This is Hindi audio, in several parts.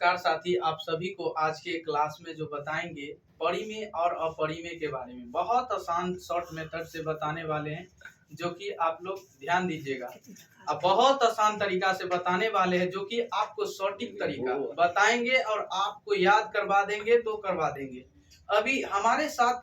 नमस्कार साथी, आप सभी को आज के क्लास में जो बताएंगे परिमेय और अपरिमेय के बारे में बहुत आसान शॉर्ट मेथड से बताने वाले हैं, जो कि आप लोग ध्यान दीजिएगा। अब बहुत आसान तरीका से बताने वाले हैं, जो कि आपको सटीक तरीका बताएंगे और आपको याद करवा देंगे तो करवा देंगे। अभी हमारे साथ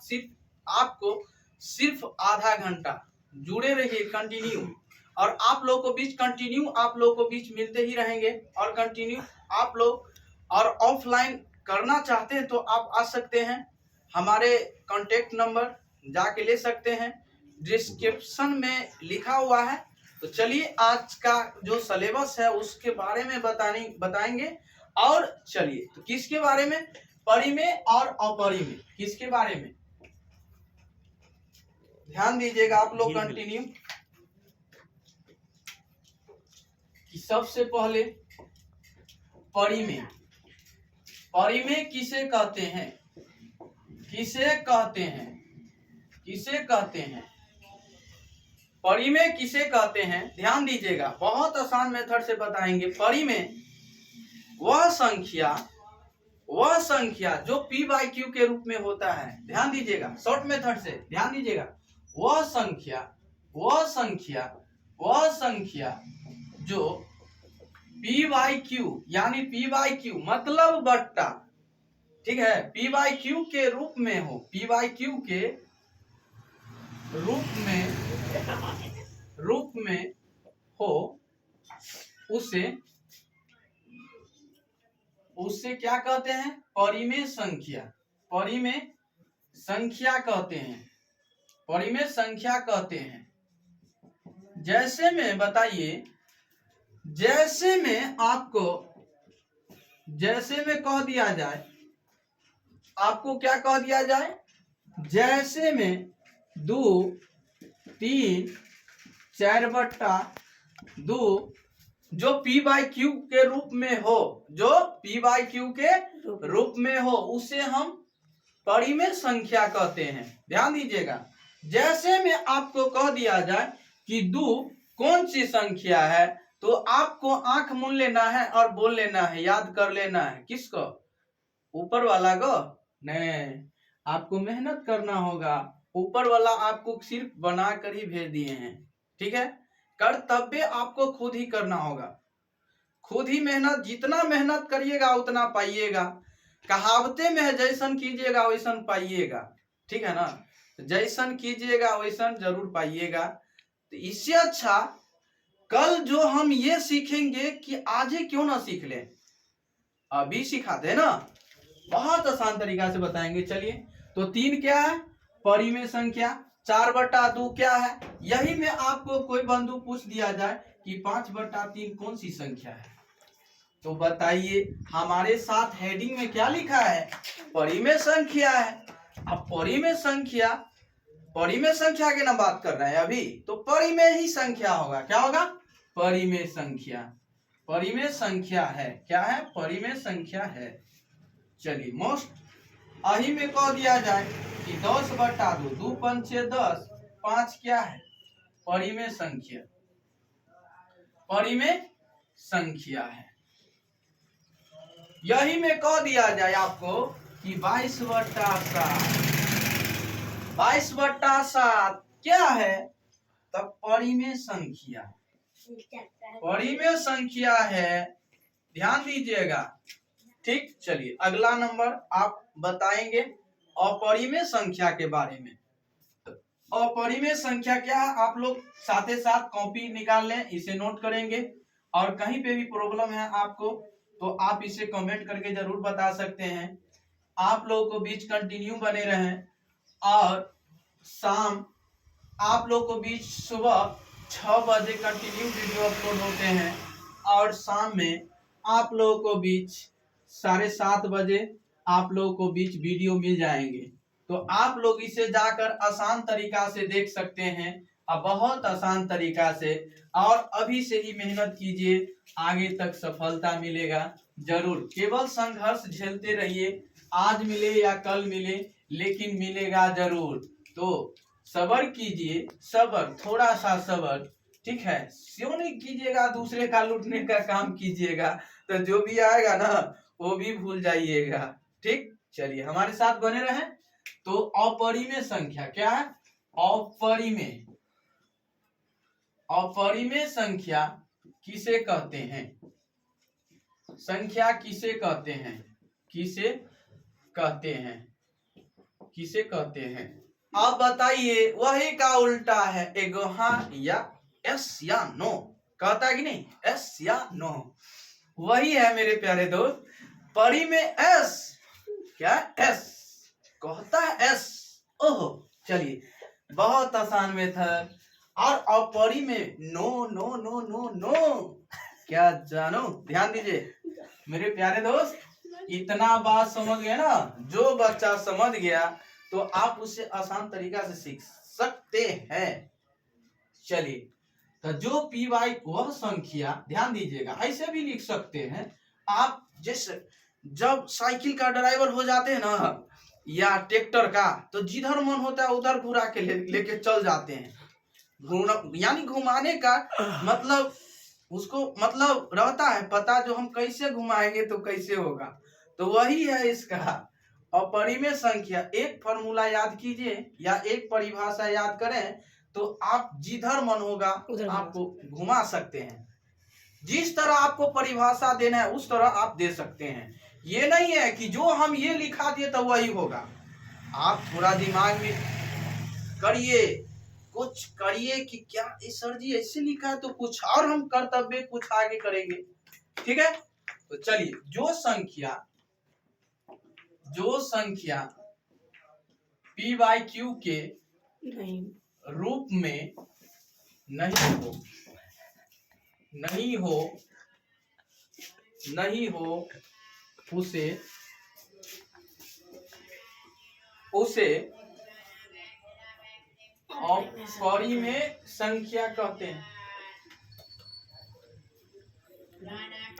सिर्फ आधा घंटा जुड़े रहिए कंटिन्यू, और आप लोग को बीच कंटिन्यू आप लोग को बीच मिलते ही रहेंगे। और कंटिन्यू आप लोग और ऑफलाइन करना चाहते हैं तो आप आ सकते हैं, हमारे कांटेक्ट नंबर जाके ले सकते हैं, डिस्क्रिप्शन में लिखा हुआ है। तो चलिए आज का जो सिलेबस है उसके बारे में बताएंगे। और चलिए, तो किसके बारे में? परिमेय और अपरिमेय। किसके बारे में? ध्यान दीजिएगा आप लोग कंटिन्यू। कि सबसे पहले परिमेय। परिमेय किसे कहते हैं? किसे कहते हैं? किसे कहते हैं? परिमेय किसे कहते हैं? ध्यान दीजिएगा, बहुत आसान मेथड से बताएंगे। परिमेय वह संख्या जो p/q के रूप में होता है। ध्यान दीजिएगा, शॉर्ट मेथड से ध्यान दीजिएगा। वह संख्या जो p/q यानी p/q मतलब बट्टा, ठीक है, p/q के रूप में हो, p/q के रूप में हो, उसे क्या कहते हैं? परिमेय संख्या। परिमेय संख्या कहते हैं। परिमेय संख्या कहते हैं। जैसे में बताइए, जैसे में कह दिया जाए, आपको क्या कह दिया जाए? जैसे में 2, 3, 4/2 जो p/q के रूप में हो, जो p/q के रूप में हो, उसे हम परिमेय संख्या कहते हैं। ध्यान दीजिएगा, जैसे में आपको कह दिया जाए कि 2 कौन सी संख्या है, तो आपको आंख मूंद लेना है और बोल लेना है, याद कर लेना है। किसको? ऊपर वाला को नहीं, आपको मेहनत करना होगा। ऊपर वाला आपको सिर्फ बना कर ही भेज दिए हैं, ठीक है। कर्तव्य आपको खुद ही करना होगा, खुद ही मेहनत। जितना मेहनत करिएगा उतना पाइएगा। कहावते में है, जैसन कीजिएगा वैसन पाइएगा, ठीक है ना। जैसन कीजिएगा वैसन जरूर पाइएगा। तो इससे अच्छा कल जो हम ये सीखेंगे कि आज ही क्यों ना सीख लें, अभी सिखाते हैं ना, बहुत आसान तरीका से बताएंगे। चलिए, तो 3 क्या है? परिमेय संख्या। 4/2 क्या है? यही में आपको कोई बंधु पूछ दिया जाए कि 5/3 कौन सी संख्या है, तो बताइए। हमारे साथ हेडिंग में क्या लिखा है? परिमेय संख्या है। अब परिमेय संख्या की ना बात कर रहे हैं अभी, तो परिमेय ही संख्या होगा। क्या होगा? परिमेय संख्या। परिमेय संख्या है। क्या है? परिमेय संख्या है। चलिए, मोस्ट अही में कह दिया जाए कि 10/2, 2 5 6 10, 5 क्या है? परिमेय संख्या। परिमेय संख्या है। यही में कह दिया जाए आपको कि 22/7, 22/7 क्या है? तब परिमेय संख्या, परिमेय संख्या है। ध्यान दीजिएगा, ठीक। चलिए, अगला नंबर आप बताएंगे अपरिमेय संख्या के बारे में। अपरिमेय संख्या क्या है? आप लोग साथ ही साथ कॉपी निकाल लें, इसे नोट करेंगे। और कहीं पे भी प्रॉब्लम है आपको तो आप इसे कमेंट करके जरूर बता सकते हैं। आप लोगों को बीच कंटिन्यू बने रहें, और शाम आप लोग को बीच सुबह 6 बजे कंटिन्यू वीडियो अपलोड होते हैं, और शाम में आप लोगों को बीच 7:30 बजे आप लोगों को बीच वीडियो मिल जाएंगे। तो आप लोग इसे जाकर आसान तरीका से देख सकते हैं, अब बहुत आसान तरीका से। और अभी से ही मेहनत कीजिए, आगे तक सफलता मिलेगा जरूर। केवल संघर्ष झेलते रहिए, आज मिले या कल मिले, लेकिन मिलेगा जरूर। तो सब्र कीजिए, सब्र, थोड़ा सा सब्र, ठीक है। क्यों नहीं कीजिएगा? दूसरे का लूटने का काम कीजिएगा, तो जो भी आएगा ना वो भी भूल जाइएगा। ठीक, चलिए हमारे साथ बने रहे। तो अपरिमेय संख्या क्या है? अपरिमेय, अपरिमेय संख्या किसे कहते हैं? संख्या किसे कहते हैं? किसे कहते हैं? किसे कहते हैं? आप बताइए, वही का उल्टा है, एगो हाँ या एस या नो, कहता है कि नहीं? एस या नो, वही है मेरे प्यारे दोस्त। परिमेय एस, क्या एस कहता है, एस। ओहो, चलिए बहुत आसान मेथड। और अपरिमेय no no no no no, क्या जानो? ध्यान दीजिए मेरे प्यारे दोस्त, इतना बात समझ गए ना? जो बच्चा समझ गया तो आप उससे आसान तरीका से सीख सकते हैं। चलिए, तो जो पी वाई वह संख्या, ध्यान दीजिएगा, ऐसे भी लिख सकते हैं आप। जैसे जब साइकिल का ड्राइवर हो जाते हैं ना, या ट्रैक्टर का, तो जिधर मन होता है उधर घुरा के लेके चल जाते हैं। यानी घुमाने का मतलब उसको मतलब रहता है पता, जो हम कैसे घुमाएंगे तो कैसे होगा। तो वही है इसका अपरिमेय संख्या। एक फॉर्मूला याद कीजिए या एक परिभाषा याद करें, तो आप जिधर मन होगा आपको घुमा सकते हैं। जिस तरह आपको परिभाषा देना है उस तरह आप दे सकते हैं। ये नहीं है कि जो हम ये लिखा दिए तो वही होगा। आप थोड़ा दिमाग में करिए, कुछ करिए कि क्या सर जी ऐसे लिखा है, तो कुछ और हम कर्तव्य कुछ आगे करेंगे। ठीक है, तो चलिए, जो संख्या पी बाई क्यू के रूप में नहीं हो उसे अपरिमेय संख्या कहते हैं।